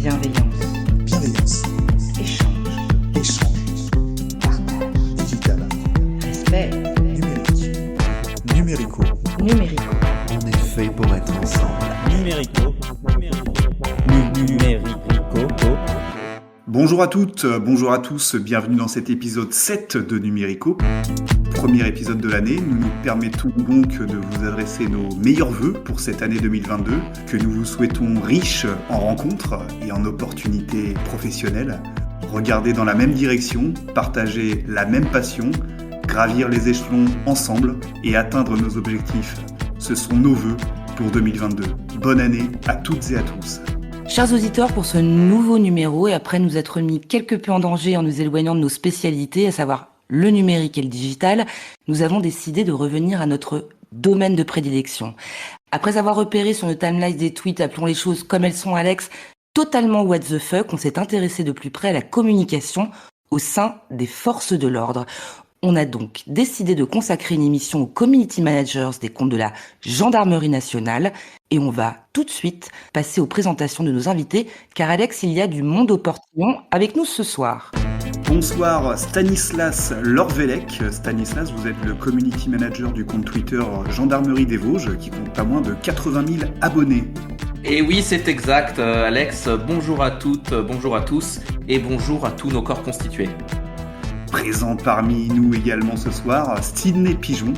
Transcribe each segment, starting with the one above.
Bienveillance. Bienveillance. Échange. Échange. Partage. Digital. Respect. Numérique. Numérico. Numérico. On est fait pour être ensemble. Numérico. Numérico. Bonjour à toutes, bonjour à tous, bienvenue dans cet épisode 7 de Numérico. Premier épisode de l'année, nous nous permettons donc de vous adresser nos meilleurs vœux pour cette année 2022, que nous vous souhaitons riche en rencontres et en opportunités professionnelles. Regarder dans la même direction, partager la même passion, gravir les échelons ensemble et atteindre nos objectifs. Ce sont nos vœux pour 2022. Bonne année à toutes et à tous. Chers auditeurs, pour ce nouveau numéro, et après nous être mis quelque peu en danger en nous éloignant de nos spécialités, à savoir le numérique et le digital, nous avons décidé de revenir à notre domaine de prédilection. Après avoir repéré sur nos timelines des tweets, appelons les choses comme elles sont, Alex, totalement what the fuck, on s'est intéressé de plus près à la communication au sein des forces de l'ordre. On a donc décidé de consacrer une émission aux community managers des comptes de la Gendarmerie nationale et on va tout de suite passer aux présentations de nos invités car Alex, il y a du monde au portillon avec nous ce soir. Bonsoir Stanislas Lorvelec. Stanislas, vous êtes le community manager du compte Twitter Gendarmerie des Vosges qui compte pas moins de 80 000 abonnés. Et oui, c'est exact, Alex. Bonjour à toutes, bonjour à tous et bonjour à tous nos corps constitués. Présent parmi nous également ce soir, Sidney Pigeon.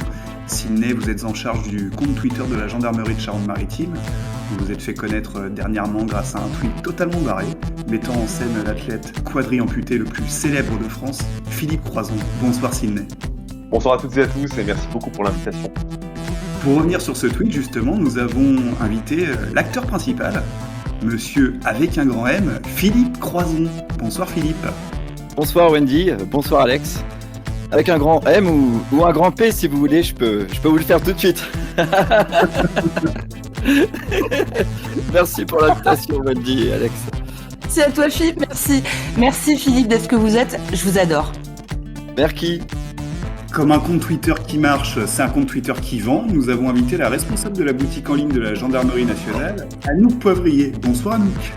Sidney, vous êtes en charge du compte Twitter de la Gendarmerie de Charente-Maritime. Vous vous êtes fait connaître dernièrement grâce à un tweet totalement barré, mettant en scène l'athlète quadri-amputé le plus célèbre de France, Philippe Croison. Bonsoir Sidney. Bonsoir à toutes et à tous et merci beaucoup pour l'invitation. Pour revenir sur ce tweet, justement, nous avons invité l'acteur principal, monsieur avec un grand M, Philippe Croison. Bonsoir Philippe. Bonsoir Wendy, bonsoir Alex. Avec un grand M ou un grand P si vous voulez, je peux vous le faire tout de suite. Merci pour l'invitation Wendy et Alex. C'est à toi Philippe, merci. Merci Philippe d'être ce que vous êtes, je vous adore. Merci. Comme un compte Twitter qui marche, c'est un compte Twitter qui vend. Nous avons invité la responsable de la boutique en ligne de la Gendarmerie nationale, Anouk Poivrier. Bonsoir Anouk.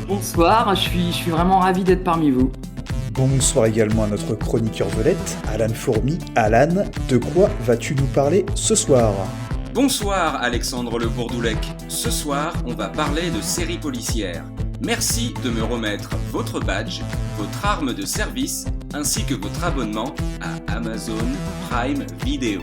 Bonsoir, je suis vraiment ravi d'être parmi vous. Bonsoir également à notre chroniqueur vedette, Alan Fourmi. Alan, de quoi vas-tu nous parler ce soir ? Bonsoir Alexandre Le Bourdoulec. Ce soir, on va parler de séries policières. Merci de me remettre votre badge, votre arme de service, ainsi que votre abonnement à Amazon Prime Video.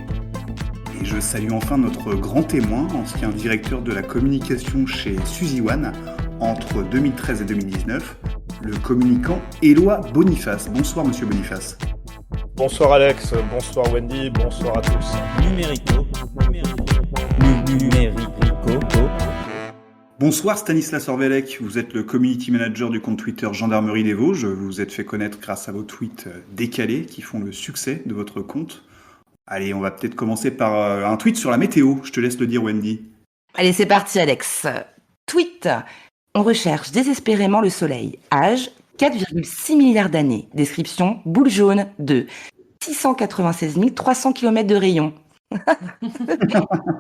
Et je salue enfin notre grand témoin, ancien directeur de la communication chez Suzy One, entre 2013 et 2019, le communicant Éloi Boniface. Bonsoir Monsieur Boniface. Bonsoir Alex, bonsoir Wendy, bonsoir à tous. Numérico. Numérico. Bonsoir Stanislas Orvelec, vous êtes le community manager du compte Twitter Gendarmerie des Vosges. Vous vous êtes fait connaître grâce à vos tweets décalés qui font le succès de votre compte. Allez, on va peut-être commencer par un tweet sur la météo. Je te laisse le dire Wendy. Allez, c'est parti Alex. Tweet. On recherche désespérément le soleil. Âge 4,6 milliards d'années. Description boule jaune de 696 300 km de rayon. Si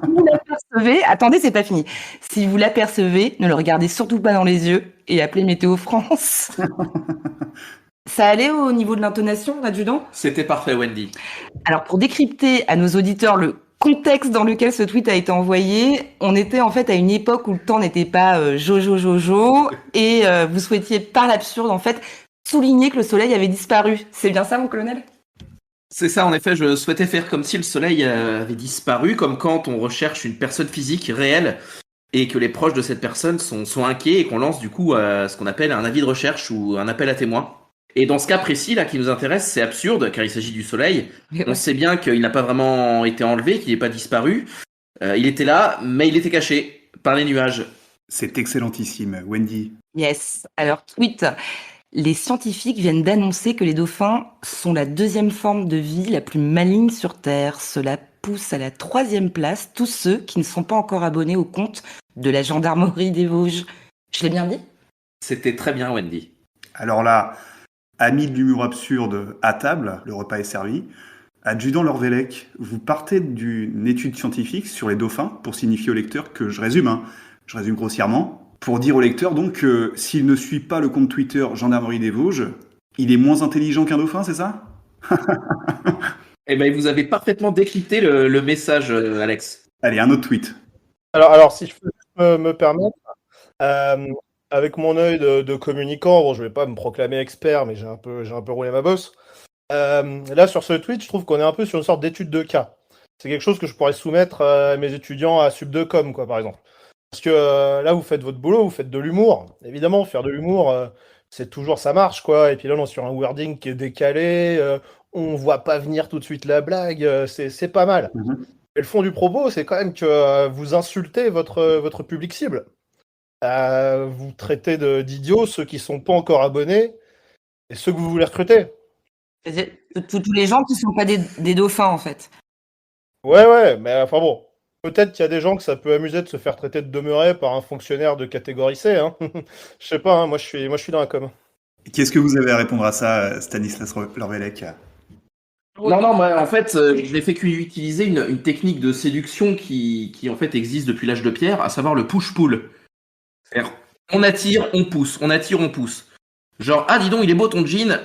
vous l'apercevez, attendez, c'est pas fini. Si vous l'apercevez, ne le regardez surtout pas dans les yeux et appelez Météo France. Ça allait au niveau de l'intonation, adjudant ? C'était parfait, Wendy. Alors, pour décrypter à nos auditeurs le contexte dans lequel ce tweet a été envoyé, on était en fait à une époque où le temps n'était pas jojo, et vous souhaitiez par l'absurde en fait souligner que le soleil avait disparu. C'est bien ça, mon colonel ? C'est ça, en effet, je souhaitais faire comme si le soleil avait disparu, comme quand on recherche une personne physique réelle et que les proches de cette personne sont inquiets et qu'on lance du coup ce qu'on appelle un avis de recherche ou un appel à témoins. Et dans ce cas précis là qui nous intéresse, c'est absurde car il s'agit du soleil. On sait bien qu'il n'a pas vraiment été enlevé, qu'il n'est pas disparu. Il était là, mais il était caché par les nuages. C'est excellentissime, Wendy. Yes. Alors, tweet. Les scientifiques viennent d'annoncer que les dauphins sont la deuxième forme de vie la plus maligne sur Terre. Cela pousse à la 3e place tous ceux qui ne sont pas encore abonnés au compte de la Gendarmerie des Vosges. Je l'ai bien dit ? C'était très bien, Wendy. Alors là, amis de l'humour absurde à table, le repas est servi. Adjudant Lorvelec, vous partez d'une étude scientifique sur les dauphins pour signifier au lecteur que je résume grossièrement. Pour dire au lecteur donc que s'il ne suit pas le compte Twitter Gendarmerie des Vosges, il est moins intelligent qu'un dauphin, c'est ça? Eh ben, vous avez parfaitement décrypté le message, Alex. Allez, un autre tweet. Alors si je peux juste me permettre, euh, avec mon œil de communicant, bon, je vais pas me proclamer expert, mais j'ai un peu roulé ma bosse. Là, sur ce tweet, je trouve qu'on est un peu sur une sorte d'étude de cas. C'est quelque chose que je pourrais soumettre à mes étudiants à Sub2Com, quoi, par exemple. Parce que là, vous faites votre boulot, vous faites de l'humour. Évidemment, faire de l'humour, c'est toujours ça marche, quoi. Et puis là, on est sur un wording qui est décalé, on voit pas venir tout de suite la blague, c'est pas mal. Et le fond du propos, c'est quand même que vous insultez votre public cible. Vous traitez d'idiots ceux qui sont pas encore abonnés et ceux que vous voulez recruter. C'est-à-dire tous les gens qui sont pas des dauphins, en fait. Ouais, mais enfin bon, peut-être qu'il y a des gens que ça peut amuser de se faire traiter de demeuré par un fonctionnaire de catégorie C, hein. Je sais pas, hein, moi je suis dans la com. Qu'est-ce que vous avez à répondre à ça, Stanislas Lorvelec? Non, moi, en fait, je n'ai fait qu'utiliser une technique de séduction qui en fait existe depuis l'âge de pierre, à savoir le push-pull. C'est-à-dire, on attire, on pousse, on attire, on pousse. Genre, ah dis donc, il est beau ton jean,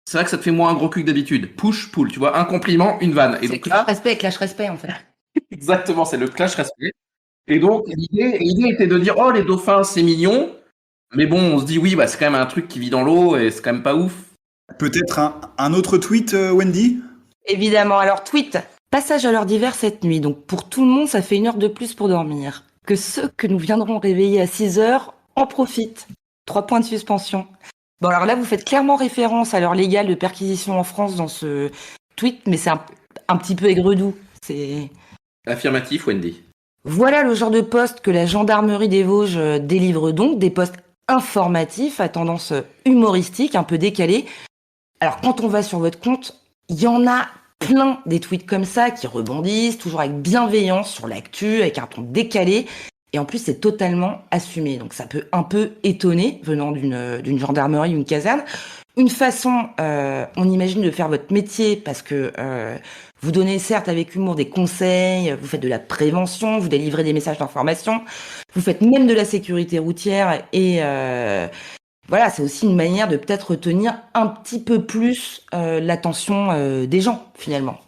c'est vrai que ça te fait moins un gros cul que d'habitude. Push-pull, tu vois, un compliment, une vanne. Et C'est donc là, clash respect, en fait. exactement, c'est le clash respect. Et donc, l'idée était de dire, oh, les dauphins, c'est mignon, mais bon, on se dit, oui, bah, c'est quand même un truc qui vit dans l'eau et c'est quand même pas ouf. Peut-être un autre tweet, Wendy? Évidemment. Alors, tweet. Passage à l'heure d'hiver cette nuit. Donc, pour tout le monde, ça fait 1 heure de plus pour dormir. Que ceux que nous viendrons réveiller à 6 heures en profitent. 3 points de suspension. Bon, alors là, vous faites clairement référence à l'heure légale de perquisition en France dans ce tweet, mais c'est un petit peu aigre-doux. C'est... Affirmatif, Wendy. Voilà le genre de poste que la gendarmerie des Vosges délivre donc, des postes informatifs à tendance humoristique, un peu décalés. Alors, quand on va sur votre compte, il y en a plein des tweets comme ça qui rebondissent, toujours avec bienveillance sur l'actu, avec un ton décalé. Et en plus, c'est totalement assumé. Donc, ça peut un peu étonner, venant d'une gendarmerie ou une caserne. Une façon, on imagine, de faire votre métier, parce que vous donnez certes avec humour des conseils, vous faites de la prévention, vous délivrez des messages d'information, vous faites même de la sécurité routière et... voilà, c'est aussi une manière de peut-être retenir un petit peu plus l'attention des gens, finalement.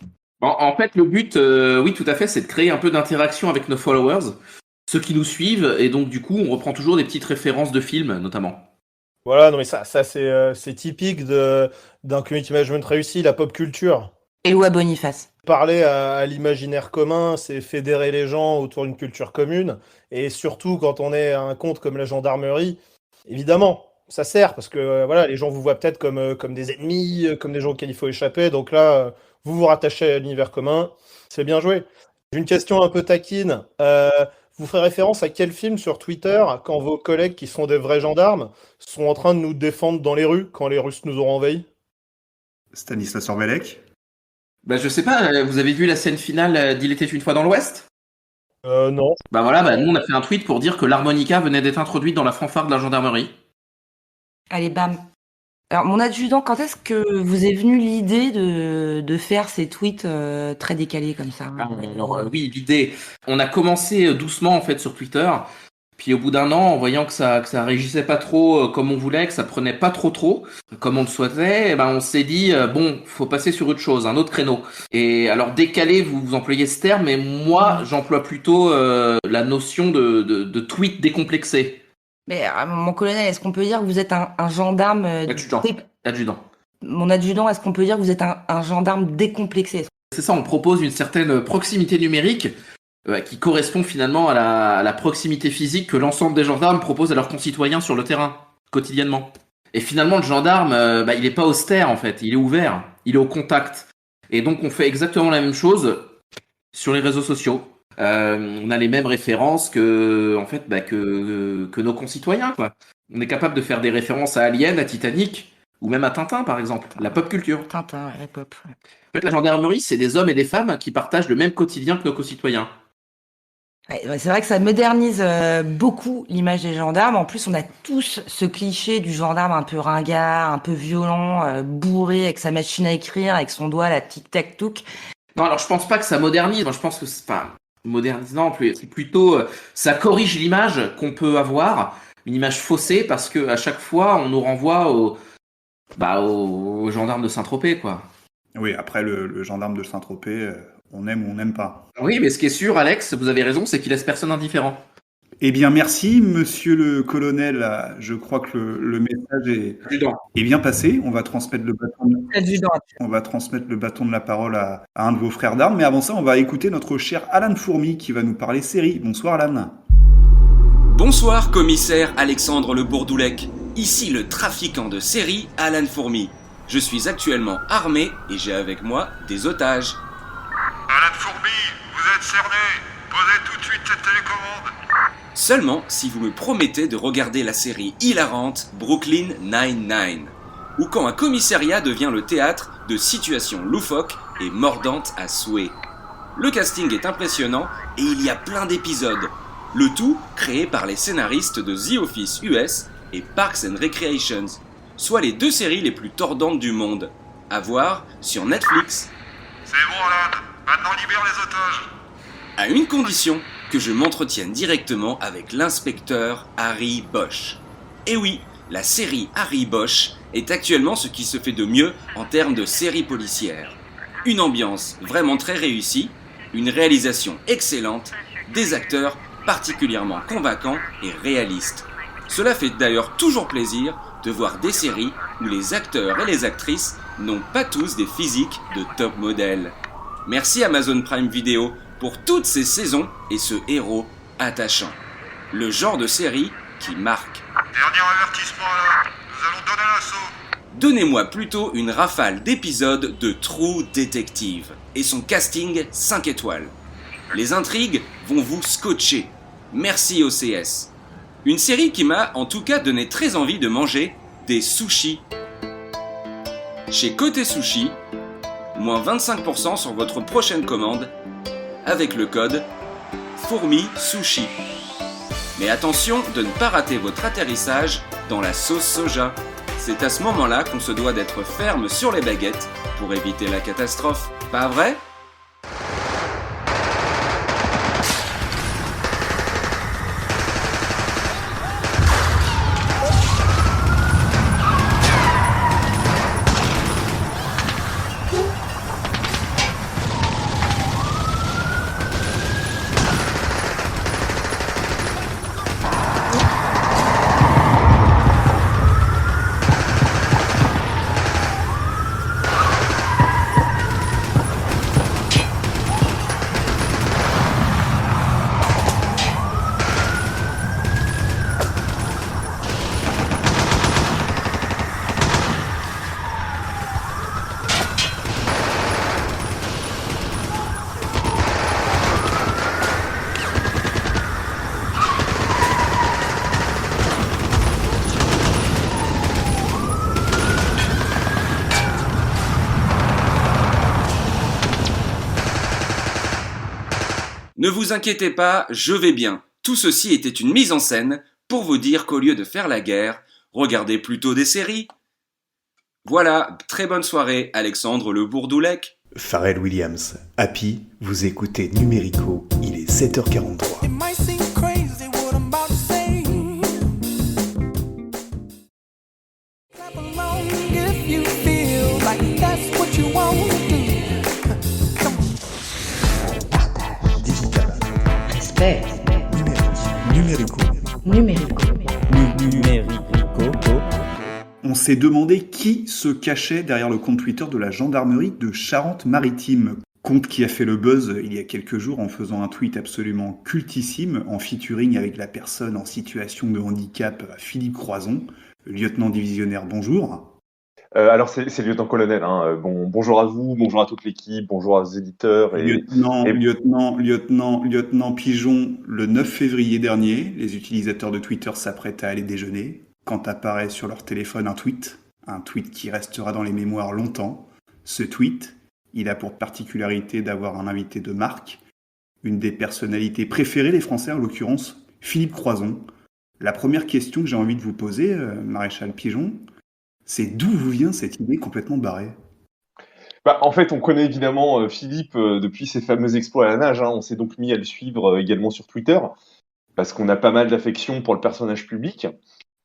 En fait, le but, oui, tout à fait, c'est de créer un peu d'interaction avec nos followers, ceux qui nous suivent, et donc du coup, on reprend toujours des petites références de films, notamment. Voilà, non mais ça c'est typique d'un community management réussi, la pop culture. Éloi Boniface. Parler à l'imaginaire commun, c'est fédérer les gens autour d'une culture commune, et surtout quand on est à un compte comme la gendarmerie, évidemment, ça sert, parce que voilà, les gens vous voient peut-être comme des ennemis, comme des gens auxquels il faut échapper, donc là, vous vous rattachez à l'univers commun, c'est bien joué. J'ai une question un peu taquine. Vous ferez référence à quel film sur Twitter quand vos collègues qui sont des vrais gendarmes sont en train de nous défendre dans les rues quand les Russes nous auront envahis? Stanislas Lorvelec? Bah, je sais pas, vous avez vu la scène finale d'Il était une fois dans l'Ouest? Non. Bah voilà, bah, nous on a fait un tweet pour dire que l'harmonica venait d'être introduite dans la fanfare de la gendarmerie. Allez, bam. Alors, mon adjudant, quand est-ce que vous est venue l'idée de faire ces tweets très décalés comme ça? Alors oui, l'idée, on a commencé doucement en fait sur Twitter, puis au bout d'un an, en voyant que ça régissait pas trop comme on voulait, que ça prenait pas trop comme on le souhaitait, ben on s'est dit bon, faut passer sur autre chose, un autre créneau. Et alors décalé, vous employez ce terme, mais moi j'emploie plutôt la notion de tweet décomplexé. Mais mon colonel, est-ce qu'on peut dire que vous êtes un gendarme... Adjudant. Mon adjudant, est-ce qu'on peut dire que vous êtes un gendarme décomplexé? C'est ça, on propose une certaine proximité numérique qui correspond finalement à la proximité physique que l'ensemble des gendarmes proposent à leurs concitoyens sur le terrain, quotidiennement. Et finalement, le gendarme, il est pas austère en fait, il est ouvert, il est au contact. Et donc on fait exactement la même chose sur les réseaux sociaux. On a les mêmes références que nos concitoyens, quoi. On est capable de faire des références à Alien, à Titanic, ou même à Tintin, par exemple, la pop culture. Tintin, la pop. En fait, la gendarmerie, c'est des hommes et des femmes qui partagent le même quotidien que nos concitoyens. Ouais, c'est vrai que ça modernise beaucoup l'image des gendarmes. En plus, on a tous ce cliché du gendarme un peu ringard, un peu violent, bourré, avec sa machine à écrire, avec son doigt, la tic-tac-touc. Non, alors je pense pas que ça modernise. Moi, je pense que c'est pas... Non, c'est plutôt, ça corrige l'image qu'on peut avoir, une image faussée, parce que à chaque fois, on nous renvoie au gendarme de Saint-Tropez, quoi. Oui, après le gendarme de Saint-Tropez, on aime ou on n'aime pas. Oui, mais ce qui est sûr, Alex, vous avez raison, c'est qu'il laisse personne indifférent. Eh bien, merci, monsieur le colonel. Je crois que le message est bien passé. On va transmettre le bâton de la parole à un de vos frères d'armes. Mais avant ça, on va écouter notre cher Alan Fourmi qui va nous parler série. Bonsoir, Alan. Bonsoir, commissaire Alexandre Le Bourdoulec. Ici le trafiquant de série Alan Fourmi. Je suis actuellement armé et j'ai avec moi des otages. Alan Fourmi, vous êtes cerné. Posez tout de suite cette télécommande. Seulement si vous me promettez de regarder la série hilarante Brooklyn Nine-Nine, où quand un commissariat devient le théâtre de situations loufoques et mordantes à souhait. Le casting est impressionnant et il y a plein d'épisodes, le tout créé par les scénaristes de The Office US et Parks and Recreations, soit les 2 séries les plus tordantes du monde, à voir sur Netflix. C'est bon Alan, maintenant libère les otages. À une condition, que je m'entretienne directement avec l'inspecteur Harry Bosch. Et oui, la série Harry Bosch est actuellement ce qui se fait de mieux en termes de série policière. Une ambiance vraiment très réussie, une réalisation excellente, des acteurs particulièrement convaincants et réalistes. Cela fait d'ailleurs toujours plaisir de voir des séries où les acteurs et les actrices n'ont pas tous des physiques de top modèle. Merci Amazon Prime Video pour toutes ces saisons et ce héros attachant. Le genre de série qui marque. Dernier avertissement Alan, nous allons donner l'assaut. Donnez-moi plutôt une rafale d'épisodes de True Detective et son casting 5 étoiles. Les intrigues vont vous scotcher. Merci OCS. Une série qui m'a en tout cas donné très envie de manger des sushis. Chez Côté Sushi, moins 25% sur votre prochaine commande avec le code FourmiSushi. Mais attention de ne pas rater votre atterrissage dans la sauce soja. C'est à ce moment-là qu'on se doit d'être ferme sur les baguettes pour éviter la catastrophe. Pas vrai ? Ne vous inquiétez pas, je vais bien. Tout ceci était une mise en scène pour vous dire qu'au lieu de faire la guerre, regardez plutôt des séries. Voilà, très bonne soirée, Alexandre Le Bourdoulec. Pharrell Williams, Happy, vous écoutez Numérico, il est 7h43. On s'est demandé qui se cachait derrière le compte Twitter de la gendarmerie de Charente-Maritime. Compte qui a fait le buzz il y a quelques jours en faisant un tweet absolument cultissime en featuring avec la personne en situation de handicap Philippe Croison, lieutenant divisionnaire, bonjour. Alors c'est le lieutenant-colonel, hein. Bonjour à vous, bonjour à toute l'équipe, bonjour aux éditeurs. Lieutenant Pigeon, le 9 février dernier, les utilisateurs de Twitter s'apprêtent à aller déjeuner quand apparaît sur leur téléphone un tweet qui restera dans les mémoires longtemps. Ce tweet, il a pour particularité d'avoir un invité de marque, une des personnalités préférées des Français, en l'occurrence Philippe Croison. La première question que j'ai envie de vous poser, Maréchal Pigeon, c'est d'où vous vient cette idée complètement barrée ? En fait, on connaît évidemment Philippe depuis ses fameux exploits à la nage, hein. On s'est donc mis à le suivre également sur Twitter, parce qu'on a pas mal d'affection pour le personnage public.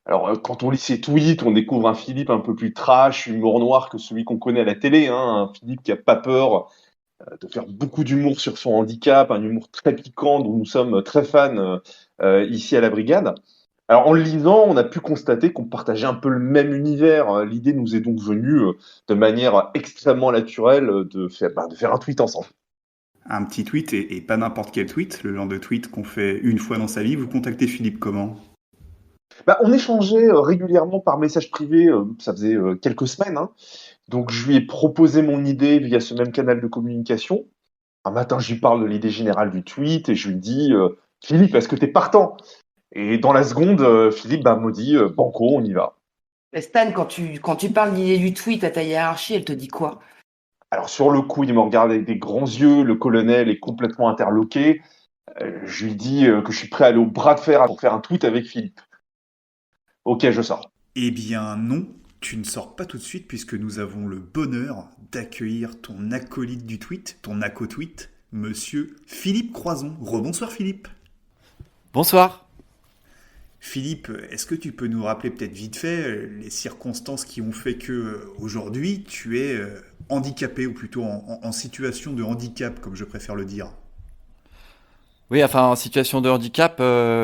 Alors, quand on lit ses tweets, on découvre un Philippe un peu plus trash, humour noir que celui qu'on connaît à la télé, hein. Un Philippe qui a pas peur de faire beaucoup d'humour sur son handicap, un humour très piquant dont nous sommes très fans ici à la Brigade. Alors, en le lisant, on a pu constater qu'on partageait un peu le même univers. L'idée nous est donc venue de manière extrêmement naturelle de faire un tweet ensemble. Un petit tweet et pas n'importe quel tweet, le genre de tweet qu'on fait une fois dans sa vie. Vous contactez Philippe comment? On échangeait régulièrement par message privé, ça faisait quelques semaines, hein. Donc je lui ai proposé mon idée via ce même canal de communication. Un matin, je lui parle de l'idée générale du tweet et je lui dis Philippe, est-ce que t'es partant? Et dans la seconde, Philippe me dit Banco, on y va. Stan, quand tu parles d'idée du tweet à ta hiérarchie, elle te dit quoi? Alors sur le coup, il me regarde avec des grands yeux, le colonel est complètement interloqué. Je lui dis que je suis prêt à aller au bras de fer pour faire un tweet avec Philippe. Ok, je sors. Eh bien non, tu ne sors pas tout de suite puisque nous avons le bonheur d'accueillir ton acolyte du tweet, ton acolyte, monsieur Philippe Croison. Rebonsoir Philippe. Bonsoir. Philippe, est-ce que tu peux nous rappeler peut-être vite fait les circonstances qui ont fait que aujourd'hui tu es handicapé ou plutôt en situation de handicap, comme je préfère le dire? Oui, enfin, en situation de handicap,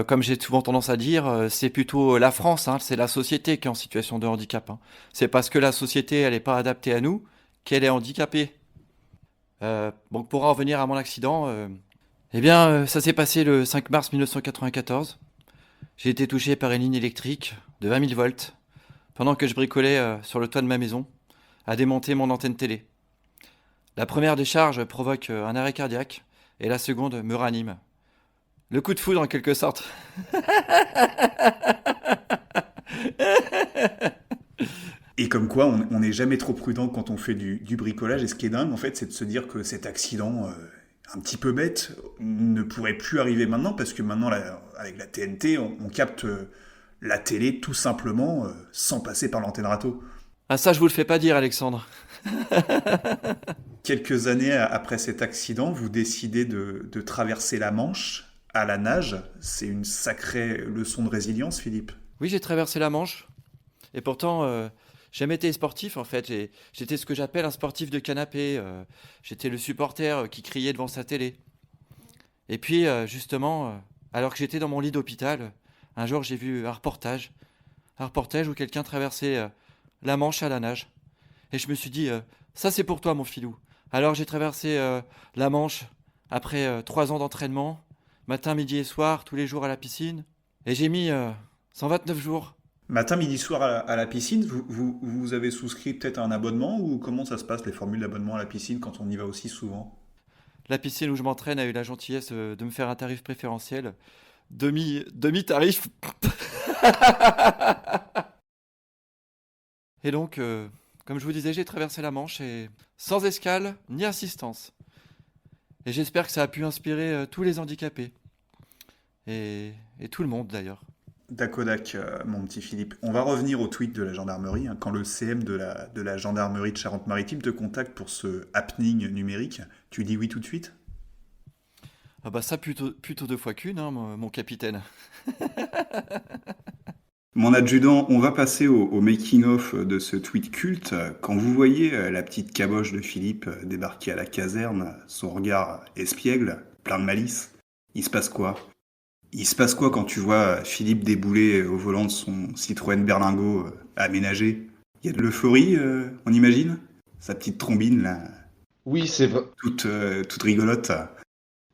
comme j'ai souvent tendance à dire, c'est plutôt la France, hein, c'est la société qui est en situation de handicap, hein. C'est parce que la société, elle n'est pas adaptée à nous qu'elle est handicapée. Donc pour en revenir à mon accident, ça s'est passé le 5 mars 1994. J'ai été touché par une ligne électrique de 20 000 volts pendant que je bricolais sur le toit de ma maison à démonter mon antenne télé. La première décharge provoque un arrêt cardiaque et la seconde me ranime. Le coup de foudre en quelque sorte. Et comme quoi, on n'est jamais trop prudent quand on fait du bricolage. Et ce qui est dingue, en fait, c'est de se dire que cet accident, un petit peu bête, ne pourrait plus arriver maintenant, parce que maintenant, avec la TNT, on capte la télé tout simplement sans passer par l'antenne râteau. Ah ça, je vous le fais pas dire, Alexandre. Quelques années après cet accident, vous décidez de traverser la Manche à la nage. C'est une sacrée leçon de résilience, Philippe. Oui, j'ai traversé la Manche. Et pourtant, j'ai jamais été sportif, en fait. J'étais ce que j'appelle un sportif de canapé. J'étais le supporter qui criait devant sa télé. Et puis, justement, alors que j'étais dans mon lit d'hôpital, un jour, j'ai vu un reportage où quelqu'un traversait la Manche à la nage. Et je me suis dit, ça c'est pour toi, mon filou. Alors j'ai traversé la Manche après 3 ans d'entraînement, matin, midi et soir, tous les jours à la piscine. Et j'ai mis 129 jours. Matin, midi, soir à la piscine, vous avez souscrit peut-être à un abonnement, ou comment ça se passe, les formules d'abonnement à la piscine, quand on y va aussi souvent? La piscine où je m'entraîne a eu la gentillesse de me faire un tarif préférentiel. Demi-tarif. Et donc, comme je vous disais, j'ai traversé la Manche et sans escale ni assistance. Et j'espère que ça a pu inspirer tous les handicapés. Et tout le monde d'ailleurs. Dakodak, mon petit Philippe. On va revenir au tweet de la gendarmerie, hein, quand le CM de la gendarmerie de Charente-Maritime te contacte pour ce happening numérique. Tu dis oui tout de suite? Ah bah ça plutôt 2 fois qu'une, hein, mon capitaine. Mon adjudant, on va passer au making-of de ce tweet culte. Quand vous voyez la petite caboche de Philippe débarquer à la caserne, son regard espiègle, plein de malice, il se passe quoi? Il se passe quoi quand tu vois Philippe débouler au volant de son Citroën Berlingot aménagé? Il y a de l'euphorie, on imagine? Sa petite trombine, là, Oui, c'est vrai. toute rigolote.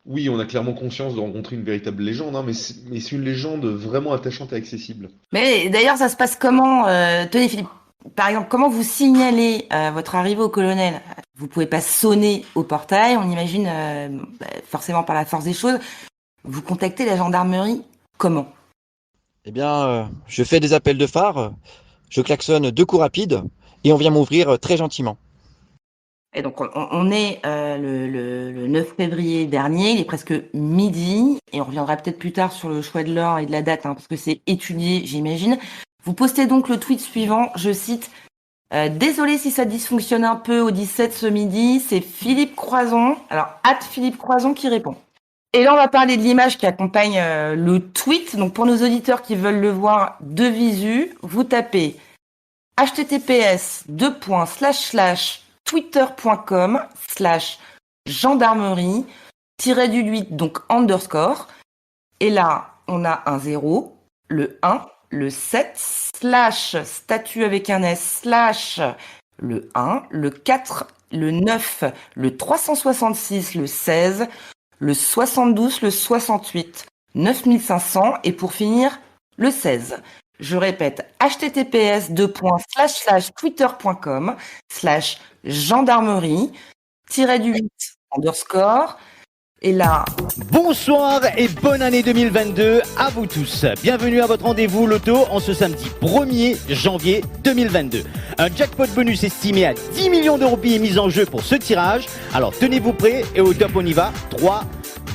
Oui, on a clairement conscience de rencontrer une véritable légende, hein, mais c'est une légende vraiment attachante et accessible. Mais d'ailleurs, ça se passe comment? Tenez, Philippe, par exemple, comment vous signalez votre arrivée au colonel? Vous pouvez pas sonner au portail, on imagine forcément par la force des choses. Vous contactez la gendarmerie comment? Eh bien, je fais des appels de phare, je klaxonne 2 coups rapides et on vient m'ouvrir très gentiment. Et donc, on est le 9 février dernier, il est presque midi, et on reviendra peut-être plus tard sur le choix de l'heure et de la date, hein, parce que c'est étudié, j'imagine. Vous postez donc le tweet suivant, je cite Désolé si ça dysfonctionne un peu au 17 ce midi, c'est Philippe Croison. Alors, @Philippe Croison qui répond. Et là, on va parler de l'image qui accompagne le tweet. Donc, pour nos auditeurs qui veulent le voir de visu, vous tapez https://twitter.com/gendarmerie-8, donc underscore. Et là, on a un 0, le 1, le 7, slash, statut avec un S, slash, le 1, le 4, le 9, le 366, le 16, le 72, le 68, 9500 et pour finir, le 16. Je répète, https://twitter.com/gendarmerie-8 underscore. Et là, bonsoir et bonne année 2022 à vous tous. Bienvenue à votre rendez-vous loto en ce samedi 1er janvier 2022. Un jackpot bonus estimé à 10 millions d'euros est mis en jeu pour ce tirage. Alors tenez-vous prêts et au top on y va. 3,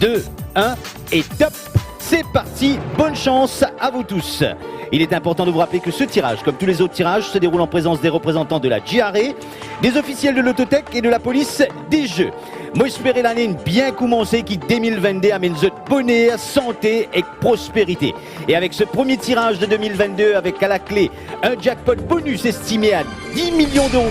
2, 1 et top. C'est parti, bonne chance à vous tous. Il est important de vous rappeler que ce tirage, comme tous les autres tirages, se déroule en présence des représentants de la GRE, des officiels de l'autotech et de la police des jeux. Moi, j'espère l'année bien commencée qui 2022 amène de bonheur, santé et prospérité. Et avec ce premier tirage de 2022, avec à la clé un jackpot bonus estimé à 10 millions d'euros,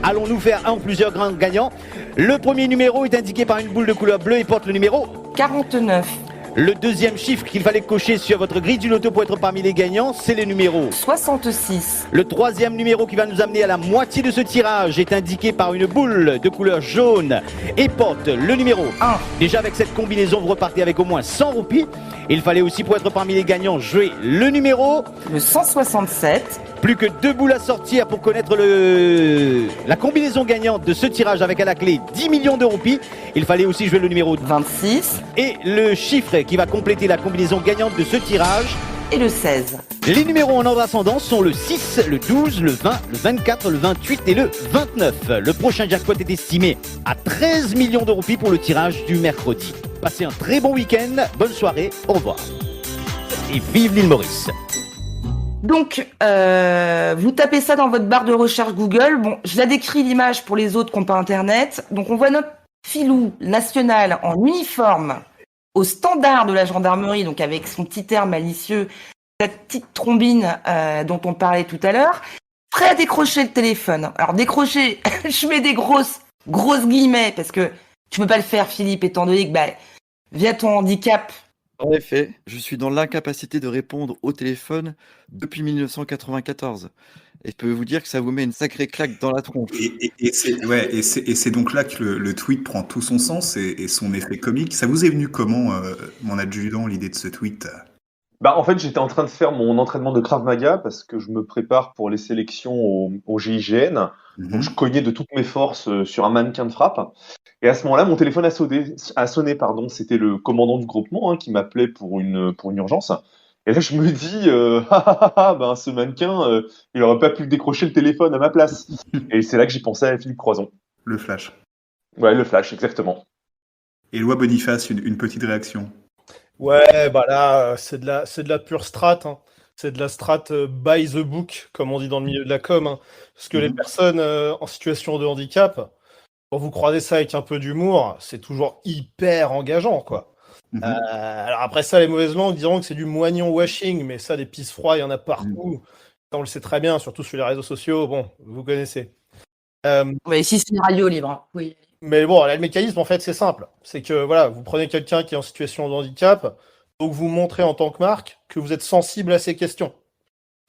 allons nous faire un ou plusieurs grands gagnants. Le premier numéro est indiqué par une boule de couleur bleue et porte le numéro 49. Le deuxième chiffre qu'il fallait cocher sur votre grille du loto pour être parmi les gagnants, c'est le numéro 66. Le troisième numéro qui va nous amener à la moitié de ce tirage est indiqué par une boule de couleur jaune et porte le numéro 1. Déjà avec cette combinaison, vous repartez avec au moins 100 roupies. Il fallait aussi pour être parmi les gagnants jouer le numéro le 167. Plus que 2 boules à sortir pour connaître la combinaison gagnante de ce tirage avec à la clé 10 millions d'euros. Il fallait aussi jouer le numéro 26. Et le chiffre qui va compléter la combinaison gagnante de ce tirage et le 16. Les numéros en ordre ascendant sont le 6, le 12, le 20, le 24, le 28 et le 29. Le prochain jackpot est estimé à 13 millions d'euros pour le tirage du mercredi. Passez un très bon week-end, bonne soirée, au revoir. Et vive l'île Maurice. Donc, vous tapez ça dans votre barre de recherche Google. Bon, je la décris l'image pour les autres qui n'ont pas Internet. Donc, on voit notre filou national en uniforme au standard de la gendarmerie, donc avec son petit air malicieux, cette petite trombine dont on parlait tout à l'heure, prêt à décrocher le téléphone. Alors, décrocher, je mets des grosses guillemets, parce que tu peux pas le faire, Philippe, étant donné que, via ton handicap, en effet, je suis dans l'incapacité de répondre au téléphone depuis 1994. Et je peux vous dire que ça vous met une sacrée claque dans la tronche. Et c'est donc là que le tweet prend tout son sens et son effet comique. Ça vous est venu comment, mon adjudant, l'idée de ce tweet ? En fait, j'étais en train de faire mon entraînement de Krav Maga parce que je me prépare pour les sélections au GIGN. Donc, je cognais de toutes mes forces sur un mannequin de frappe. Et à ce moment-là, mon téléphone a sonné. C'était le commandant du groupement qui m'appelait pour une urgence. Et là, je me dis, ce mannequin, il aurait pas pu décrocher le téléphone à ma place. Et c'est là que j'ai pensé à Philippe Croison. Le flash. Ouais, le flash, exactement. Et Loi Boniface, une petite réaction. Ouais, là, c'est de la pure strat. C'est de la strat by the book, comme on dit dans le milieu de la com. Parce que les personnes en situation de handicap, quand vous croisez ça avec un peu d'humour, c'est toujours hyper engageant, quoi. Alors après ça, les mauvaises langues diront que c'est du moignon washing, mais ça, des pisse froids, il y en a partout. Ça, on le sait très bien, surtout sur les réseaux sociaux. Bon, vous connaissez. Oui, ici c'est une radio libre. Oui. Mais bon, là, le mécanisme, en fait, c'est simple. C'est que, voilà, vous prenez quelqu'un qui est en situation de handicap, donc vous montrez en tant que marque que vous êtes sensible à ces questions.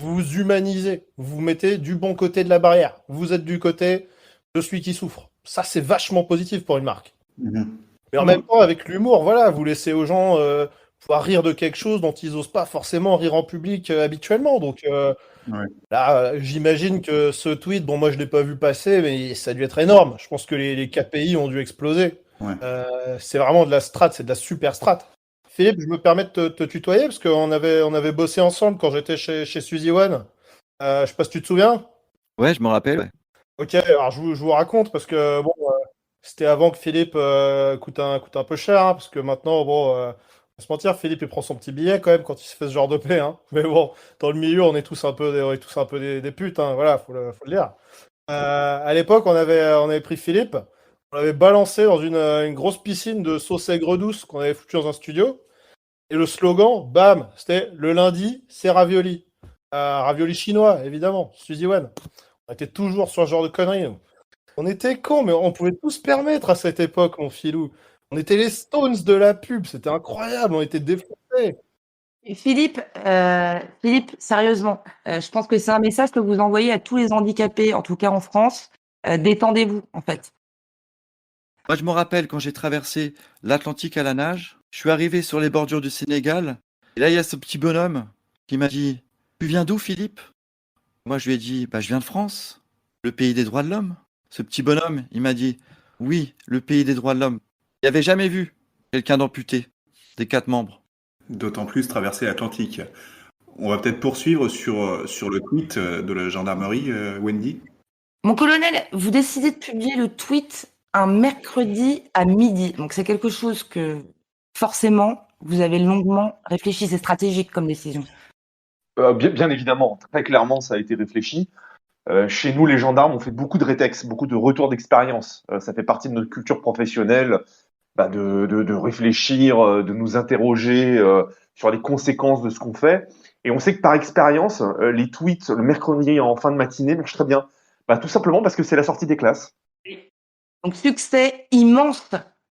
Vous vous humanisez, vous vous mettez du bon côté de la barrière. Vous êtes du côté de celui qui souffre. Ça, c'est vachement positif pour une marque. Mais en même temps, avec l'humour, voilà, vous laissez aux gens pouvoir rire de quelque chose dont ils n'osent pas forcément rire en public habituellement. Donc là, j'imagine que ce tweet, bon, moi je ne l'ai pas vu passer, mais ça a dû être énorme. Je pense que les KPI ont dû exploser. C'est vraiment de la strat, c'est de la super strat. Philippe, je me permets de te tutoyer parce qu'on avait bossé ensemble quand j'étais chez Suzy One. Je sais pas si tu te souviens. Ouais, je me rappelle. Ouais. Ok, alors je vous raconte parce que bon, c'était avant que Philippe coûte un peu cher, parce que maintenant, bon, Faut se mentir, Philippe, il prend son petit billet quand même quand il se fait ce genre de play, hein. Mais bon, dans le milieu, on est tous un peu des putes, hein. Voilà, faut le dire. À l'époque, on avait pris Philippe, on l'avait balancé dans une grosse piscine de sauce aigre douce qu'on avait foutu dans un studio. Et le slogan, bam, c'était le lundi, c'est ravioli. Ravioli chinois, évidemment, Suzy Wen. On était toujours sur ce genre de conneries, nous. On était cons, mais on pouvait tout se permettre à cette époque, mon filou. On était les Stones de la pub, c'était incroyable, on était défoncés. Et Philippe, sérieusement, je pense que c'est un message que vous envoyez à tous les handicapés, en tout cas en France. Détendez-vous, en fait. Moi, je me rappelle quand j'ai traversé l'Atlantique à la nage, je suis arrivé sur les bordures du Sénégal, et là, il y a ce petit bonhomme qui m'a dit: Tu viens d'où, Philippe? Moi, je lui ai dit: Bah, je viens de France, le pays des droits de l'homme. Ce petit bonhomme, il m'a dit: Oui, le pays des droits de l'homme. Il n'avait jamais vu quelqu'un d'amputé, des 4 membres. D'autant plus traverser l'Atlantique. On va peut-être poursuivre sur le tweet de la gendarmerie, Wendy. Mon colonel, vous décidez de publier le tweet un mercredi à midi. Donc, c'est quelque chose que, forcément, vous avez longuement réfléchi. C'est stratégique comme décision. Bien évidemment, très clairement, ça a été réfléchi. Chez nous, les gendarmes, on fait beaucoup de rétex, beaucoup de retours d'expérience. Ça fait partie de notre culture professionnelle, de réfléchir, de nous interroger sur les conséquences de ce qu'on fait. Et on sait que par expérience, les tweets le mercredi en fin de matinée marchent très bien. Tout simplement parce que c'est la sortie des classes. Donc, succès immense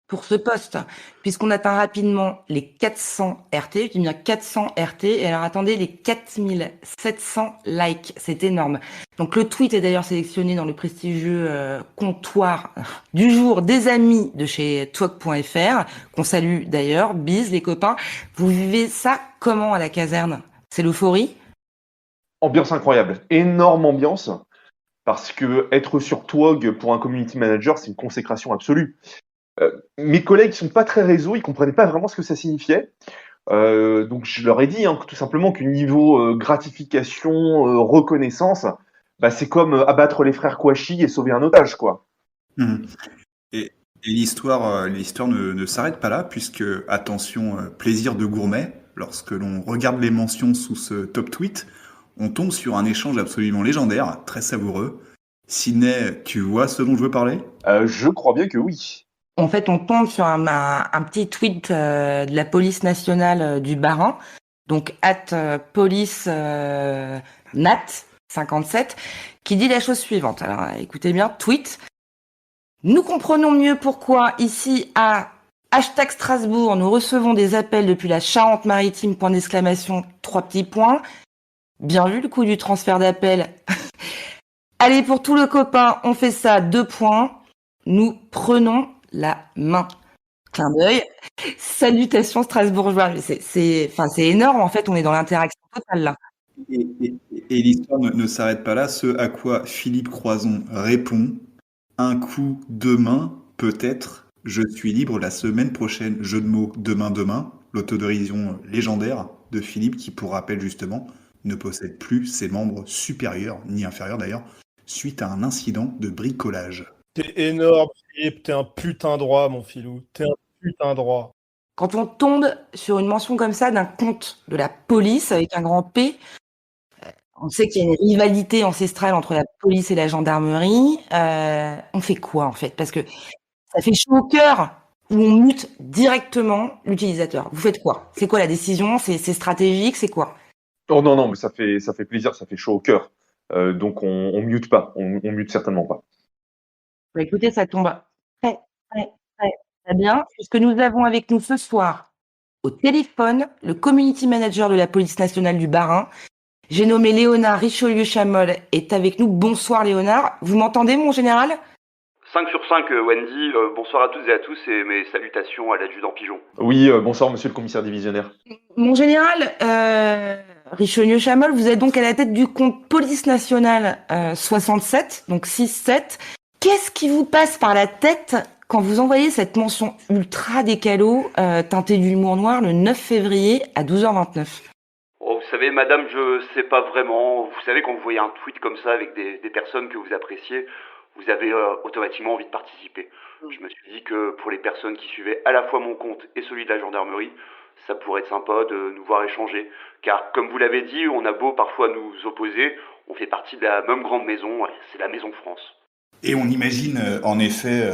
pour ce poste, puisqu'on atteint rapidement les 400 RT. Je dis bien 400 RT. Et alors, attendez, les 4700 likes. C'est énorme. Donc, le tweet est d'ailleurs sélectionné dans le prestigieux comptoir du jour des amis de chez Twog.fr, qu'on salue d'ailleurs. Bise, les copains. Vous vivez ça comment à la caserne? C'est l'euphorie? Ambiance incroyable, énorme ambiance, parce que être sur Twog pour un community manager, c'est une consécration absolue. Mes collègues qui sont pas très réseau, ils comprenaient pas vraiment ce que ça signifiait. Donc je leur ai dit tout simplement que niveau gratification, reconnaissance, c'est comme abattre les frères Kouachi et sauver un otage, quoi. Et l'histoire ne s'arrête pas là, puisque, attention, plaisir de gourmet, lorsque l'on regarde les mentions sous ce top tweet, on tombe sur un échange absolument légendaire, très savoureux. Sidney, tu vois ce dont je veux parler? Je crois bien que oui. En fait, on tombe sur un petit tweet de la police nationale du Bas-Rhin, donc @police nat 57, qui dit la chose suivante. Alors, écoutez bien, tweet. Nous comprenons mieux pourquoi ici à #Strasbourg, nous recevons des appels depuis la Charente-Maritime, point d'exclamation, 3 petits points. Bien vu le coup du transfert d'appel. Allez, pour tout le copain, on fait ça, 2 points. Nous prenons la main. Clin d'œil. Salutations strasbourgeois. C'est énorme, en fait, on est dans l'interaction totale là. Et l'histoire ne s'arrête pas là, ce à quoi Philippe Croison répond: un coup, 2 mains, peut-être, je suis libre la semaine prochaine. Jeu de mots, demain, l'autodérision légendaire de Philippe qui, pour rappel justement, ne possède plus ses membres supérieurs, ni inférieurs d'ailleurs, suite à un incident de bricolage. T'es énorme, Philippe, t'es un putain droit, mon filou. T'es un putain droit. Quand on tombe sur une mention comme ça d'un compte de la police avec un grand P, on sait qu'il y a une rivalité ancestrale entre la police et la gendarmerie. On fait quoi en fait? Parce que ça fait chaud au cœur où on mute directement l'utilisateur. Vous faites quoi? C'est quoi la décision? C'est stratégique? C'est quoi? Oh non, mais ça fait plaisir, ça fait chaud au cœur. Donc on mute pas, on mute certainement pas. Bah, écoutez, ça tombe très bien, puisque nous avons avec nous ce soir, au téléphone, le community manager de la police nationale du Bas-Rhin. J'ai nommé Léonard Richelieu-Chamol est avec nous. Bonsoir Léonard. Vous m'entendez, mon général? 5 sur 5, Wendy. Bonsoir à toutes et à tous et mes salutations à l'adjudant Pigeon. Oui, bonsoir monsieur le commissaire divisionnaire. Mon général, Richelieu-Chamol, vous êtes donc à la tête du compte police nationale 67, donc 6-7. Qu'est-ce qui vous passe par la tête quand vous envoyez cette mention ultra décalo teintée d'humour noir le 9 février à 12h29? Oh, vous savez, madame, je sais pas vraiment. Vous savez, quand vous voyez un tweet comme ça avec des personnes que vous appréciez, vous avez automatiquement envie de participer. Je me suis dit que pour les personnes qui suivaient à la fois mon compte et celui de la gendarmerie, ça pourrait être sympa de nous voir échanger. Car comme vous l'avez dit, on a beau parfois nous opposer, on fait partie de la même grande maison, c'est la Maison France. Et on imagine en effet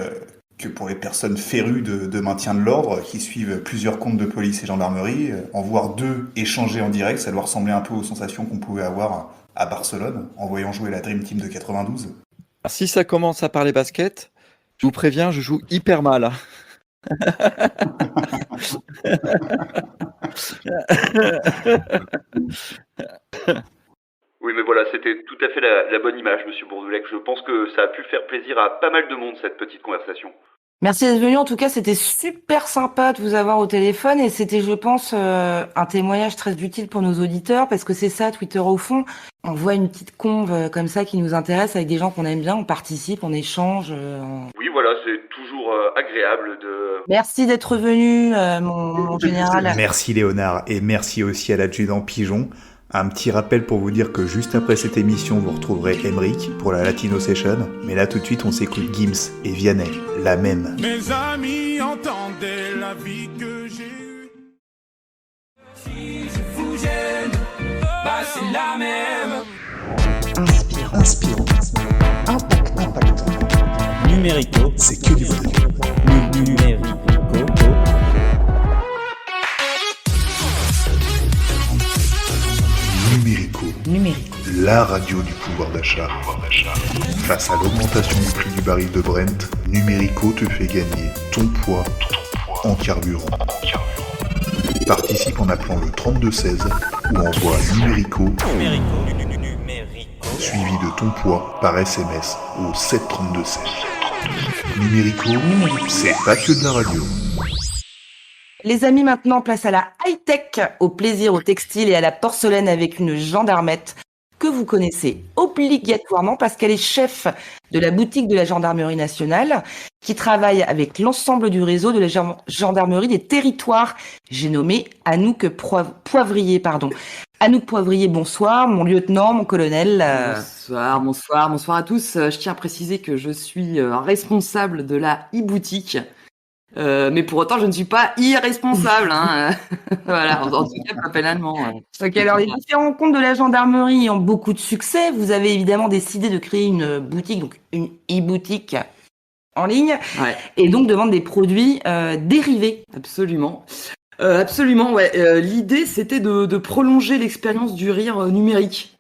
que pour les personnes férues de maintien de l'ordre, qui suivent plusieurs comptes de police et gendarmerie, en voir deux échanger en direct, ça doit ressembler un peu aux sensations qu'on pouvait avoir à Barcelone en voyant jouer la Dream Team de 92. Si ça commence à parler basket, je vous préviens, je joue hyper mal. Oui, mais voilà, c'était tout à fait la bonne image, monsieur Bourdoulec. Je pense que ça a pu faire plaisir à pas mal de monde, cette petite conversation. Merci d'être venu. En tout cas, c'était super sympa de vous avoir au téléphone et c'était, je pense, un témoignage très utile pour nos auditeurs parce que c'est ça, Twitter au fond. On voit une petite conve comme ça qui nous intéresse avec des gens qu'on aime bien, on participe, on échange. Oui, voilà, c'est toujours agréable de... Merci d'être venu, mon général. Merci Léonard et merci aussi à l'adjudant Pigeon. Un petit rappel pour vous dire que juste après cette émission, vous retrouverez Emric pour la Latino Session. Mais là, tout de suite, on s'écoute Gims et Vianney, la même. Mes amis entendaient la vie que j'ai eue. Si je vous gêne, bah c'est la même. Inspirant. Impactant. Numérico. C'est que du bonheur. Numérico. Numérico. La radio du pouvoir d'achat. Face à l'augmentation du prix du baril de Brent, Numérico te fait gagner ton poids en carburant. Participe en appelant le 3216 ou envoie Numérico suivi de ton poids par SMS au 73216. Numérico, c'est pas que de la radio. Les amis, maintenant, place à la high-tech, au plaisir, au textile et à la porcelaine avec une gendarmette que vous connaissez obligatoirement parce qu'elle est chef de la boutique de la Gendarmerie nationale qui travaille avec l'ensemble du réseau de la Gendarmerie des territoires. J'ai nommé Anouk Poivrier, Anouk Poivrier, bonsoir, mon lieutenant, mon colonel. Bonsoir à tous. Je tiens à préciser que je suis responsable de la e-boutique. Mais pour autant, je ne suis pas irresponsable. Voilà, en tout cas, pas pénalement. Ok, alors les différents comptes de la gendarmerie ont beaucoup de succès. Vous avez évidemment décidé de créer une boutique, donc une e-boutique en ligne, et donc de vendre des produits dérivés. Absolument. Ouais. L'idée, c'était de prolonger l'expérience du rire numérique,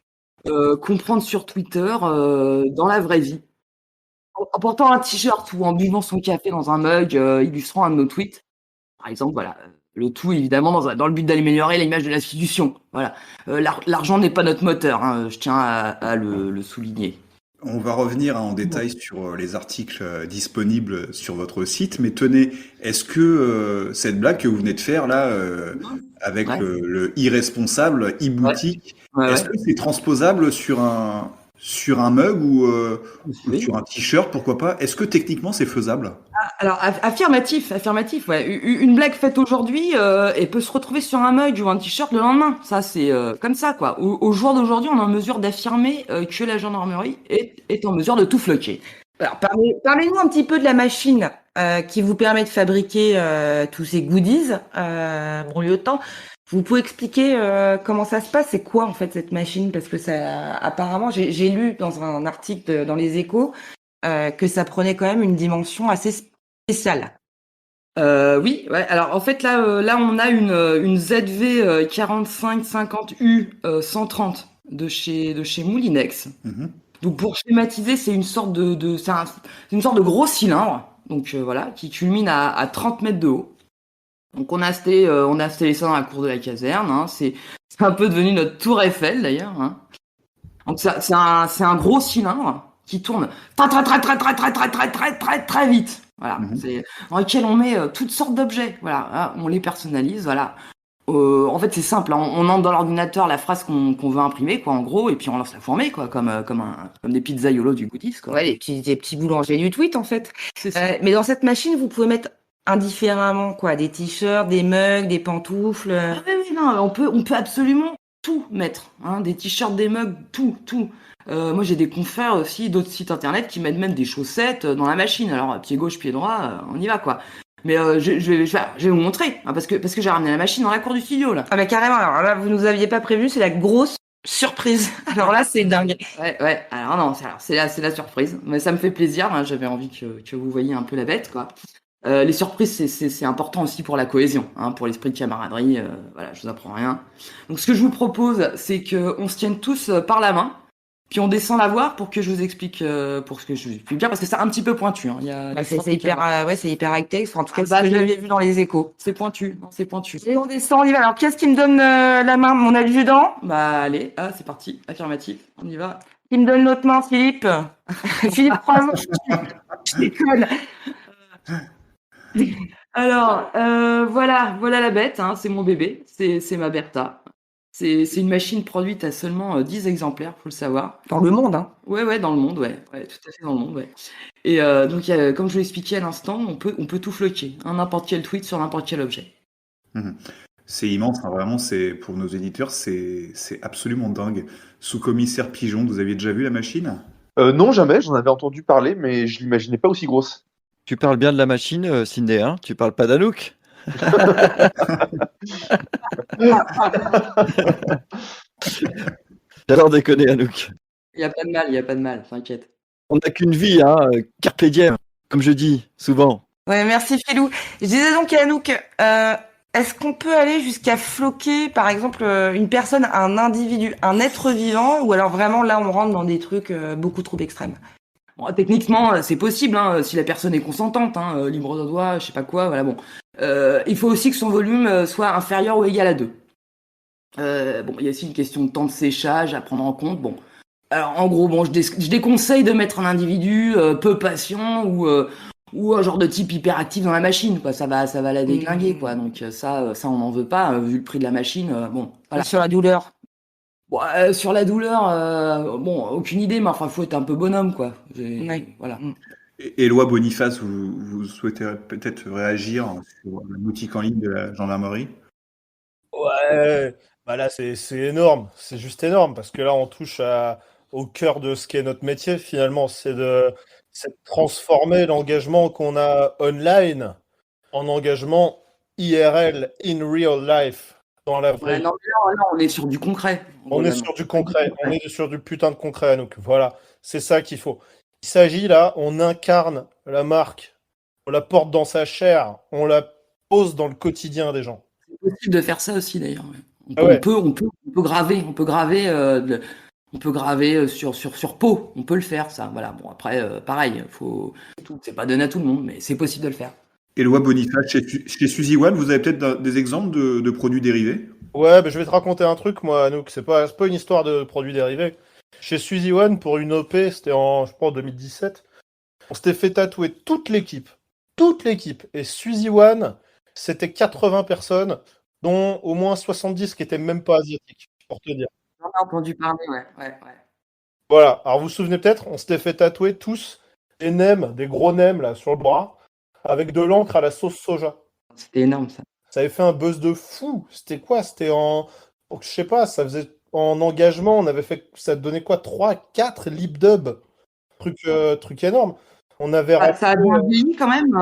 comprendre sur Twitter dans la vraie vie. En portant un t-shirt ou en buvant son café dans un mug illustrant un de nos tweets, par exemple, voilà. Le tout, évidemment, dans le but d'améliorer l'image de l'institution. Voilà. L'argent n'est pas notre moteur, je tiens à le souligner. On va revenir en détail sur les articles disponibles sur votre site, mais tenez, est-ce que cette blague que vous venez de faire là, avec le irresponsable e-boutique, est-ce que c'est transposable sur un mug ou sur un t-shirt, pourquoi pas? Est-ce que techniquement c'est faisable? Alors, affirmatif, ouais. Une blague faite aujourd'hui, elle peut se retrouver sur un mug ou un t-shirt le lendemain. Ça, c'est comme ça, quoi. Au jour d'aujourd'hui, on est en mesure d'affirmer que la gendarmerie est en mesure de tout floquer. Alors, parlez-nous un petit peu de la machine qui vous permet de fabriquer tous ces goodies, mon lieutenant. Vous pouvez expliquer comment ça se passe? C'est quoi en fait cette machine? Parce que ça, apparemment, j'ai lu dans un article dans les Échos que ça prenait quand même une dimension assez spéciale. Oui, ouais. Alors en fait là on a une ZV 4550U 130 de chez Moulinex. Donc pour schématiser, c'est une sorte c'est une sorte de gros cylindre. Donc voilà, qui culmine à 30 mètres de haut. Donc on a installé ça dans la cour de la caserne. C'est un peu devenu notre tour Eiffel d'ailleurs. Donc c'est un gros cylindre qui tourne très vite. Voilà, dans lequel on met toutes sortes d'objets. Voilà, on les personnalise. Voilà. En fait, c'est simple. On entre dans l'ordinateur la phrase qu'on veut imprimer, quoi, en gros, et puis on lance la fourmée, quoi, comme des pizzaiolos du goodies, quoi. Ouais, des petits boulangers du tweet, en fait. Mais dans cette machine, vous pouvez mettre indifféremment, quoi, des t-shirts, des mugs, des pantoufles. Oui, non, on peut absolument tout mettre, des t-shirts, des mugs, tout. Moi, j'ai des confrères aussi d'autres sites internet qui mettent même des chaussettes dans la machine. Alors, pied gauche, pied droit, on y va, quoi. Mais je vais vous montrer, hein, parce que j'ai ramené la machine dans la cour du studio, là. Ah bah carrément, alors là, vous nous aviez pas prévenu, c'est la grosse surprise. Alors là, c'est dingue. Ouais, alors non, c'est la surprise. Mais ça me fait plaisir, hein, j'avais envie que vous voyiez un peu la bête, quoi. Les surprises, c'est important aussi pour la cohésion, hein, pour l'esprit de camaraderie. Voilà, je vous apprends rien. Donc ce que je vous propose, c'est qu'on se tienne tous par la main, puis on descend la voir pour que je vous explique, pour ce que je vous explique bien, parce que c'est un petit peu pointu. Hein. Il y a Bah, des c'est hyper, c'est hyper high-tech. Enfin, en tout cas, bah, c'est ce que j'avais vu dans les échos. c'est pointu, non, c'est pointu. Et on descend, on y va. Alors, qu'est-ce qui me donne la main? Mon adjudant? Bah allez, c'est parti, affirmatif, on y va. Qui me donne l'autre main, Philippe? Philippe, croise. Je déconne. Alors, voilà la bête, hein, c'est mon bébé, c'est ma Bertha. C'est une machine produite à seulement 10 exemplaires, faut le savoir. Dans le monde, hein. Ouais, dans le monde, ouais, tout à fait dans le monde, ouais. Et donc, comme je vous l'expliquais à l'instant, on peut tout floquer, hein, n'importe quel tweet sur n'importe quel objet. C'est immense, hein, vraiment, pour nos éditeurs, c'est absolument dingue. Sous-commissaire Pigeon, vous aviez déjà vu la machine? Non, jamais, j'en avais entendu parler, mais je l'imaginais pas aussi grosse. Tu parles bien de la machine, Sindé, hein? Tu parles pas d'Anouk? J'adore déconner, Anouk. Il y a pas de mal, t'inquiète. On n'a qu'une vie, hein, carpe diem, comme je dis souvent. Ouais, merci Philou. Je disais donc à Anouk, est-ce qu'on peut aller jusqu'à floquer, par exemple, une personne, un individu, un être vivant, ou alors vraiment là on rentre dans des trucs beaucoup trop extrêmes? Bon, techniquement, c'est possible, hein, si la personne est consentante, hein, libre de droit, je sais pas quoi, voilà, bon. Il faut aussi que son volume soit inférieur ou égal à 2. Bon, il y a aussi une question de temps de séchage à prendre en compte, bon. Alors, en gros, bon, je déconseille de mettre un individu peu patient ou un genre de type hyperactif dans la machine, quoi. Ça va la déglinguer, quoi. Donc ça on n'en veut pas, vu le prix de la machine, bon. Voilà. Sur la douleur. Bon, sur la douleur, bon, aucune idée, mais enfin, faut être un peu bonhomme, quoi. Voilà. Éloi Boniface, vous souhaitez peut-être réagir sur la boutique en ligne de la gendarmerie? Ouais, bah là c'est énorme, c'est juste énorme parce que là on touche au cœur de ce qu'est notre métier finalement, c'est de transformer l'engagement qu'on a online en engagement IRL, in real life, dans la vraie vie. Non, mais là, on est sur du concret. On est sur du concret, on est sur du putain de concret, donc voilà, c'est ça qu'il faut. Il s'agit là, on incarne la marque, on la porte dans sa chair, on la pose dans le quotidien des gens. C'est possible de faire ça aussi d'ailleurs. Ouais. Ah ouais. On peut graver, sur peau, on peut le faire ça. Voilà. Bon après, pareil, c'est pas donné à tout le monde, mais c'est possible de le faire. Éloi Boniface, chez Suzy One, vous avez peut-être des exemples de produits dérivés? Ouais, je vais te raconter un truc, moi, Anouk. C'est pas une histoire de produits dérivés. Chez Suzy One, pour une OP, c'était en 2017, on s'était fait tatouer toute l'équipe. Toute l'équipe. Et Suzy One, c'était 80 personnes, dont au moins 70 qui étaient même pas asiatiques, pour te dire. J'en ai entendu parler, ouais. Voilà. Alors, vous vous souvenez peut-être, on s'était fait tatouer tous des nems, des gros nems, là, sur le bras, avec de l'encre à la sauce soja. C'était énorme, ça. Ça avait fait un buzz de fou. C'était quoi? C'était je sais pas, ça faisait en engagement, on avait fait, ça donnait quoi? 3-4 lip dub. Truc énorme. On avait Ça a bien vieilli quand même.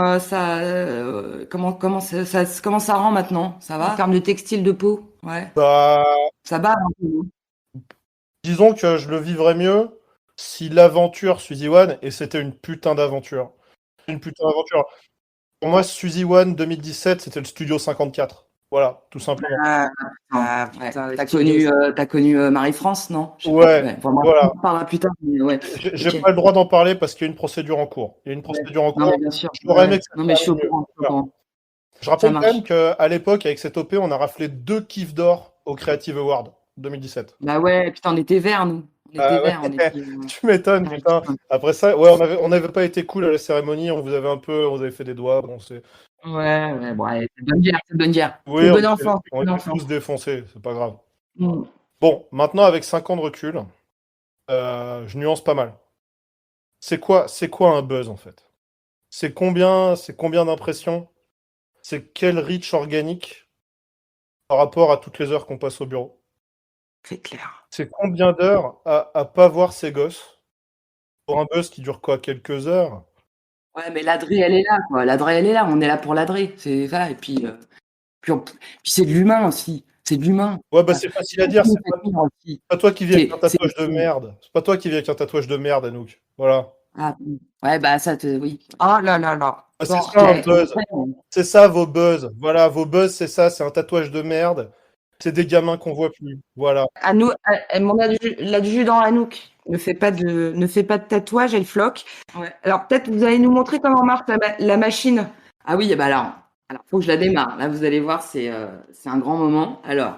Comment ça rend maintenant? Ça va? En termes de textile de peau? Ouais. Bah, Ça bat un peu. disons que je le vivrais mieux si l'aventure Suzy One, et c'était une putain d'aventure. Une putain d'aventure. Pour moi, Suzy One 2017, c'était le Studio 54. Voilà, tout simplement. Putain, t'as connu Marie-France, non? Ouais, voilà. On en parlera plus tard. Mais ouais. J'ai pas le droit d'en parler parce qu'il y a une procédure en cours. Non, mais bien sûr. J'aurais aimé que ça Non, mais je suis au aille mieux. courant. Voilà. Je rappelle quand même qu'à l'époque, avec cette OP, on a raflé 2 kiffs d'or au Creative Award 2017. Bah ouais, putain, on était verts, nous. Tu m'étonnes, putain. Après ça, ouais, on n'avait pas été cool à la cérémonie, on vous avait fait des doigts, bon, c'est... Ouais, c'est bonne guerre. Oui, Bon enfant. on était tous défoncés, c'est pas grave. Mm. Bon, maintenant, avec 5 ans de recul, je nuance pas mal. C'est quoi un buzz, en fait? C'est combien d'impressions? C'est quel reach organique par rapport à toutes les heures qu'on passe au bureau? C'est clair. C'est combien d'heures à pas voir ses gosses pour un buzz qui dure quoi? Quelques heures? Ouais, mais l'adré, elle est là, quoi. L'adré, elle est là. On est là pour l'adré. C'est voilà. Et puis, puis c'est de l'humain aussi. C'est de l'humain. Ouais, bah c'est facile à dire. C'est pas toi qui viens avec un tatouage de merde. C'est pas toi qui viens avec un tatouage de merde, Anouk. Voilà. Ah, ouais, bah oui. Oh là là là. Ah, c'est ça un buzz. C'est ça vos buzz. Voilà, vos buzz, c'est ça. C'est un tatouage de merde. C'est des gamins qu'on voit plus. Voilà. L'adjudant Anouk ne fait pas de tatouage, elle floque. Ouais. Alors peut-être vous allez nous montrer comment marche la machine. Ah oui, bah alors faut que je la démarre. Là, vous allez voir, c'est un grand moment. Alors,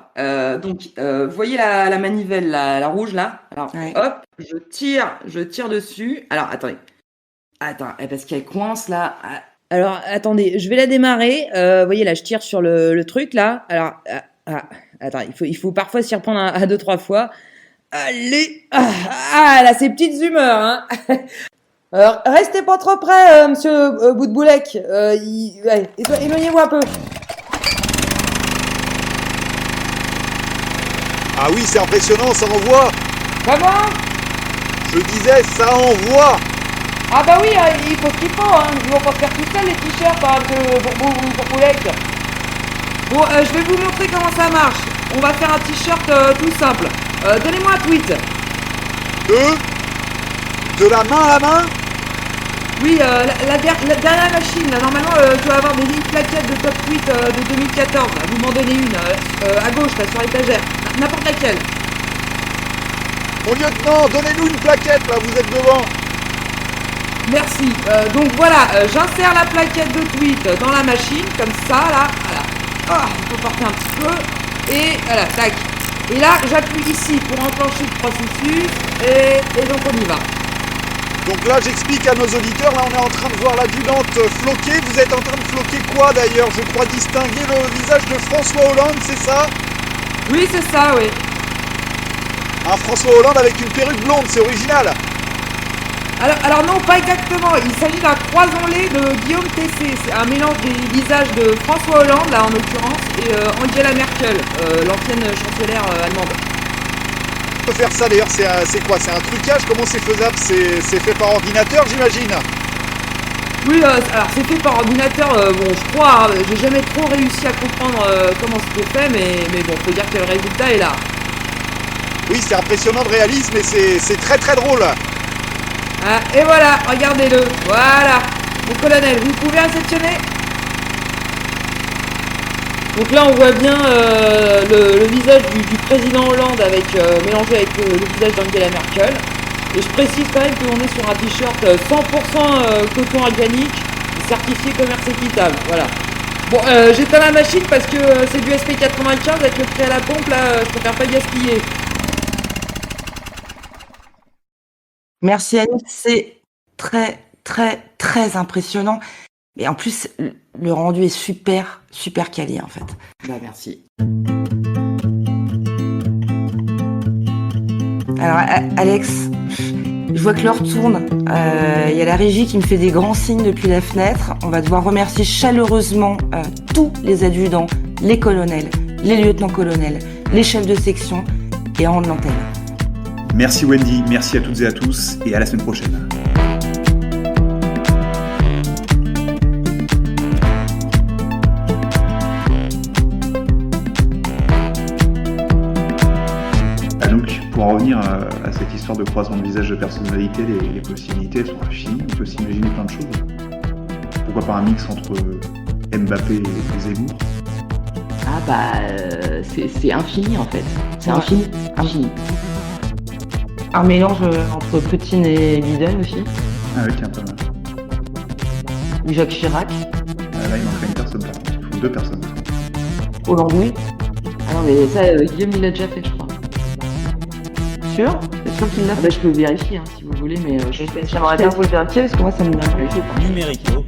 donc, vous voyez la manivelle, la rouge là. Alors, hop, je tire dessus. Alors, attendez, parce qu'elle coince là. Alors, attendez, je vais la démarrer. Vous voyez là, je tire sur le truc là. Alors, attends, il faut parfois s'y reprendre à 2-3 fois. Allez, là, ces petites humeurs, hein. Alors, restez pas trop près, monsieur Boutboulec. Éloignez-vous un peu. Ah oui, c'est impressionnant, ça envoie. Comment? Je disais, ça envoie. Ah bah oui, il faut ce qu'il faut, hein. Ils vont pas faire tout seul les t-shirts, hein, monsieur Boutboulec. Bon, je vais vous montrer comment ça marche. On va faire un t-shirt tout simple. Donnez-moi un tweet. De la main à la main? Oui, la dernière machine, là, normalement, tu vas avoir des lignes plaquettes de top tweet de 2014. Là. Vous m'en donnez une, à gauche, là, sur l'étagère. N'importe laquelle. Mon lieutenant, donnez-nous une plaquette, là, vous êtes devant. Merci. Donc voilà, j'insère la plaquette de tweet dans la machine, comme ça, là. Voilà. Ah, il faut porter un petit peu. Et voilà, tac. Et là, j'appuie ici pour enclencher le processus. Et donc, on y va. Donc là, j'explique à nos auditeurs, là on est en train de voir l'adjudante floquer. Vous êtes en train de floquer quoi d'ailleurs? Je crois distinguer le visage de François Hollande, c'est ça? Oui, c'est ça, oui. Un François Hollande avec une perruque blonde, c'est original. Alors non, pas exactement. Il s'agit d'un croisonné de Guillaume Tessé. C'est un mélange des visages de François Hollande, là en l'occurrence, et Angela Merkel, l'ancienne chancelière allemande. On peut faire ça d'ailleurs, c'est quoi? C'est un trucage? Comment c'est faisable? C'est fait par ordinateur, j'imagine? Oui, alors c'est fait par ordinateur, bon je crois, hein, j'ai jamais trop réussi à comprendre comment c'était fait, mais bon, faut dire que le résultat est là. Oui, c'est impressionnant de réalisme et c'est très très drôle. Ah, et voilà, regardez-le, voilà. Mon colonel, vous pouvez réceptionner? Donc là, on voit bien le visage du président Hollande mélangé avec le visage d'Angela Merkel. Et je précise quand même qu'on est sur un t-shirt 100% coton organique, certifié commerce équitable. Voilà. Bon, j'éteins la machine parce que c'est du SP95 avec le prix à la pompe, là, je préfère pas gaspiller. Merci Annie, c'est très très très impressionnant. Et en plus, le rendu est super quali en fait. Bah merci. Alors Alex, je vois que l'heure tourne. Il y a la régie qui me fait des grands signes depuis la fenêtre. On va devoir remercier chaleureusement tous les adjudants, les colonels, les lieutenants-colonels, les chefs de section et en de l'antenne. Merci Wendy, merci à toutes et à tous et à la semaine prochaine. Pour en revenir à cette histoire de croisement de visage de personnalité, les possibilités elles sont infinies, on peut s'imaginer plein de choses. Pourquoi pas un mix entre Mbappé et Zemmour? Ah bah c'est infini en fait, c'est infini. Un mélange entre Poutine et Biden aussi. Ah oui, tiens, pas mal. Ou Jacques Chirac. Là il manquerait une personne par contre, il faut 2 personnes. Hollande oui. Ah non mais ça Guillaume il l'a déjà fait je crois. Sûr? C'est sûr qu'il l'a fait? Bah, je peux vérifier hein, si vous voulez, mais j'aimerais bien vous le vérifier parce que moi ça me vient. Numérico.